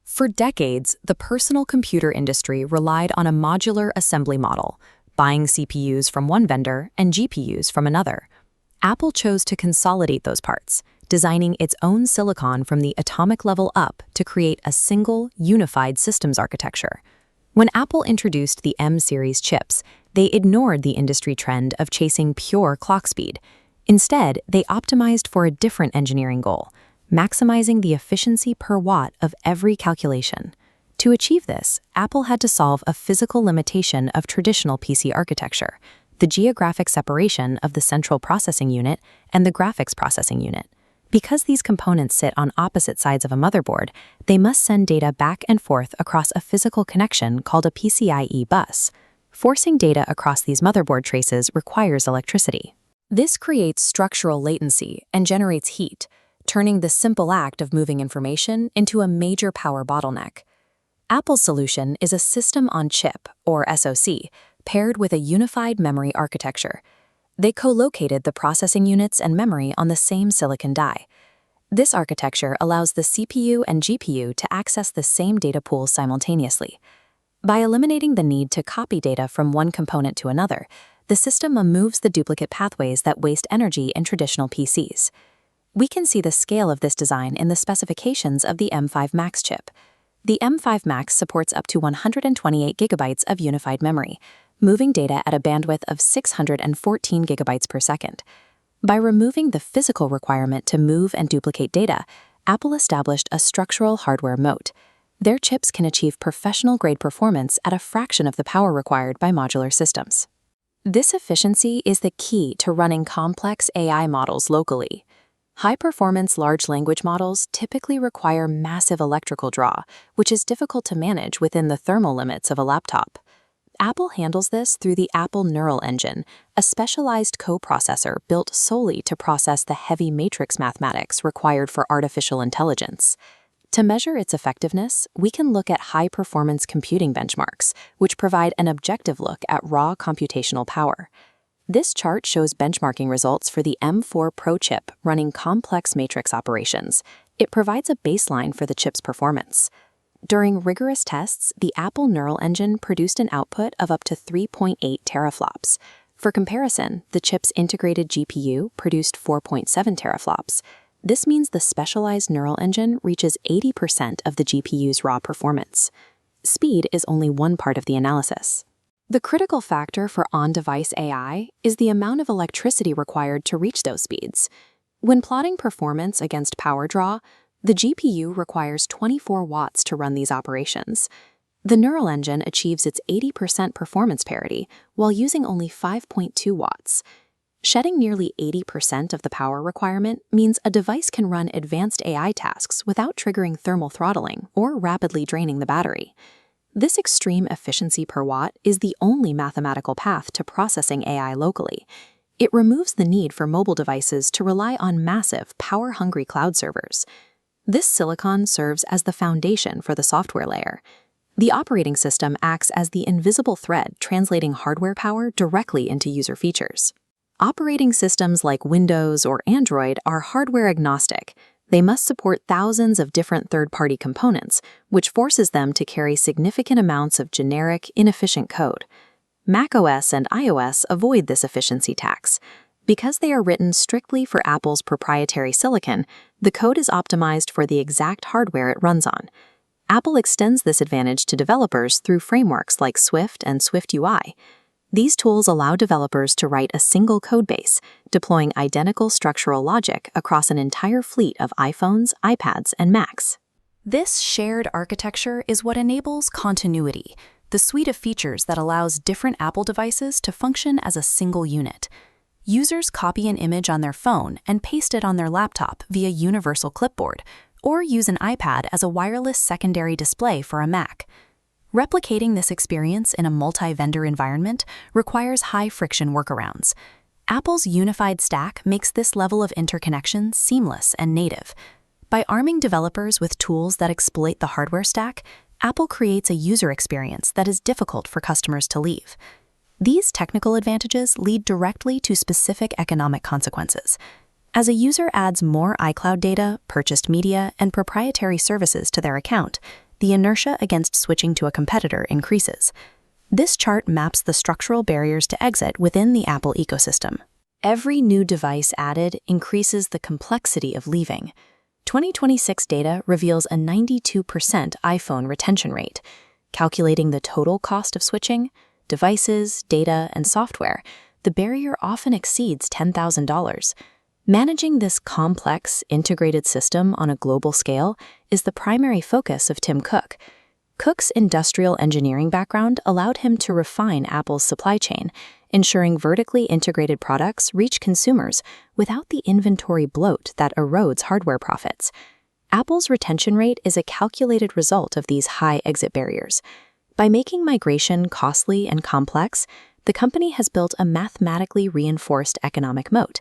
For decades, the personal computer industry relied on a modular assembly model, buying CPUs from one vendor and GPUs from another. Apple chose to consolidate those parts, designing its own silicon from the atomic level up to create a single, unified systems architecture. When Apple introduced the M-series chips, they ignored the industry trend of chasing pure clock speed. Instead, they optimized for a different engineering goal: maximizing the efficiency per watt of every calculation. To achieve this, Apple had to solve a physical limitation of traditional PC architecture: the geographic separation of the central processing unit and the graphics processing unit. Because these components sit on opposite sides of a motherboard, they must send data back and forth across a physical connection called a PCIe bus. Forcing data across these motherboard traces requires electricity. This creates structural latency and generates heat, turning the simple act of moving information into a major power bottleneck. Apple's solution is a system-on-chip, or SoC, paired with a unified memory architecture. They co-located the processing units and memory on the same silicon die. This architecture allows the CPU and GPU to access the same data pools simultaneously. By eliminating the need to copy data from one component to another, the system removes the duplicate pathways that waste energy in traditional PCs. We can see the scale of this design in the specifications of the M5 Max chip. The M5 Max supports up to 128 gigabytes of unified memory, moving data at a bandwidth of 614 gigabytes per second. By removing the physical requirement to move and duplicate data, Apple established a structural hardware moat. Their chips can achieve professional-grade performance at a fraction of the power required by modular systems. This efficiency is the key to running complex AI models locally. High-performance large language models typically require massive electrical draw, which is difficult to manage within the thermal limits of a laptop. Apple handles this through the Apple Neural Engine, a specialized coprocessor built solely to process the heavy matrix mathematics required for artificial intelligence. To measure its effectiveness, we can look at high-performance computing benchmarks, which provide an objective look at raw computational power. This chart shows benchmarking results for the M4 Pro chip running complex matrix operations. It provides a baseline for the chip's performance. During rigorous tests, the Apple Neural Engine produced an output of up to 3.8 teraflops. For comparison, the chip's integrated GPU produced 4.7 teraflops. This means the specialized neural engine reaches 80% of the GPU's raw performance. Speed is only one part of the analysis. The critical factor for on-device AI is the amount of electricity required to reach those speeds. When plotting performance against power draw, the GPU requires 24 watts to run these operations. The neural engine achieves its 80% performance parity while using only 5.2 watts. Shedding nearly 80% of the power requirement means a device can run advanced AI tasks without triggering thermal throttling or rapidly draining the battery. This extreme efficiency per watt is the only mathematical path to processing AI locally. It removes the need for mobile devices to rely on massive, power-hungry cloud servers. This silicon serves as the foundation for the software layer. The operating system acts as the invisible thread translating hardware power directly into user features. Operating systems like Windows or Android are hardware agnostic. They must support thousands of different third-party components, which forces them to carry significant amounts of generic, inefficient code. macOS and iOS avoid this efficiency tax. Because they are written strictly for Apple's proprietary silicon, the code is optimized for the exact hardware it runs on. Apple extends this advantage to developers through frameworks like Swift and SwiftUI. These tools allow developers to write a single codebase, deploying identical structural logic across an entire fleet of iPhones, iPads, and Macs. This shared architecture is what enables continuity, the suite of features that allows different Apple devices to function as a single unit. Users copy an image on their phone and paste it on their laptop via universal clipboard, or use an iPad as a wireless secondary display for a Mac. Replicating this experience in a multi-vendor environment requires high-friction workarounds. Apple's unified stack makes this level of interconnection seamless and native. By arming developers with tools that exploit the hardware stack, Apple creates a user experience that is difficult for customers to leave. These technical advantages lead directly to specific economic consequences. As a user adds more iCloud data, purchased media, and proprietary services to their account, the inertia against switching to a competitor increases. This chart maps the structural barriers to exit within the Apple ecosystem. Every new device added increases the complexity of leaving. 2026 data reveals a 92% iPhone retention rate. Calculating the total cost of switching, devices, data, and software, the barrier often exceeds $10,000. Managing this complex, integrated system on a global scale is the primary focus of Tim Cook. Cook's industrial engineering background allowed him to refine Apple's supply chain, ensuring vertically integrated products reach consumers without the inventory bloat that erodes hardware profits. Apple's retention rate is a calculated result of these high exit barriers. By making migration costly and complex, the company has built a mathematically reinforced economic moat.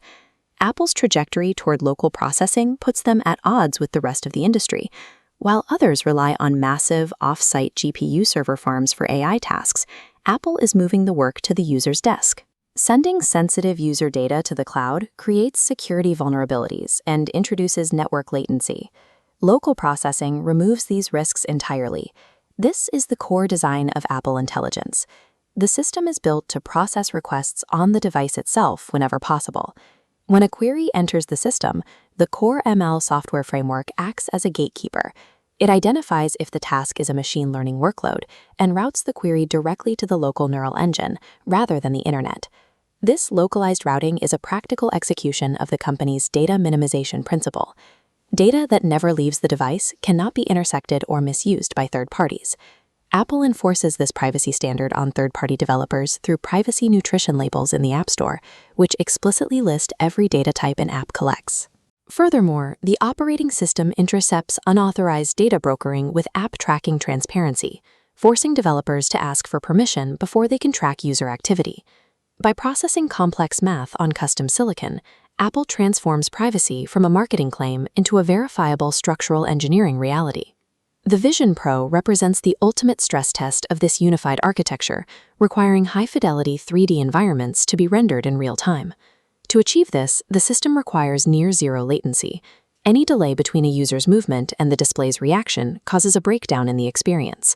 Apple's trajectory toward local processing puts them at odds with the rest of the industry. While others rely on massive, off-site GPU server farms for AI tasks, Apple is moving the work to the user's desk. Sending sensitive user data to the cloud creates security vulnerabilities and introduces network latency. Local processing removes these risks entirely. This is the core design of Apple Intelligence. The system is built to process requests on the device itself whenever possible. When a query enters the system, the CoreML software framework acts as a gatekeeper. It identifies if the task is a machine learning workload and routes the query directly to the local neural engine rather than the internet. This localized routing is a practical execution of the company's data minimization principle. Data that never leaves the device cannot be intersected or misused by third parties. Apple enforces this privacy standard on third-party developers through privacy nutrition labels in the App Store, which explicitly list every data type an app collects. Furthermore, the operating system intercepts unauthorized data brokering with app tracking transparency, forcing developers to ask for permission before they can track user activity. By processing complex math on custom silicon, Apple transforms privacy from a marketing claim into a verifiable structural engineering reality. The Vision Pro represents the ultimate stress test of this unified architecture, requiring high-fidelity 3D environments to be rendered in real time. To achieve this, the system requires near-zero latency. Any delay between a user's movement and the display's reaction causes a breakdown in the experience.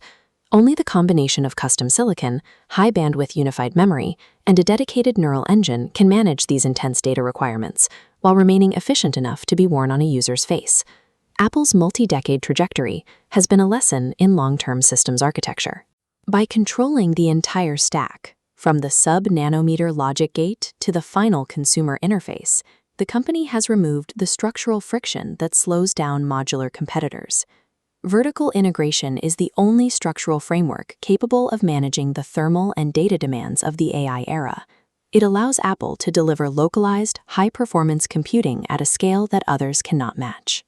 Only the combination of custom silicon, high-bandwidth unified memory, and a dedicated neural engine can manage these intense data requirements, while remaining efficient enough to be worn on a user's face. Apple's multi-decade trajectory has been a lesson in long-term systems architecture. By controlling the entire stack, from the sub-nanometer logic gate to the final consumer interface, the company has removed the structural friction that slows down modular competitors. Vertical integration is the only structural framework capable of managing the thermal and data demands of the AI era. It allows Apple to deliver localized, high-performance computing at a scale that others cannot match.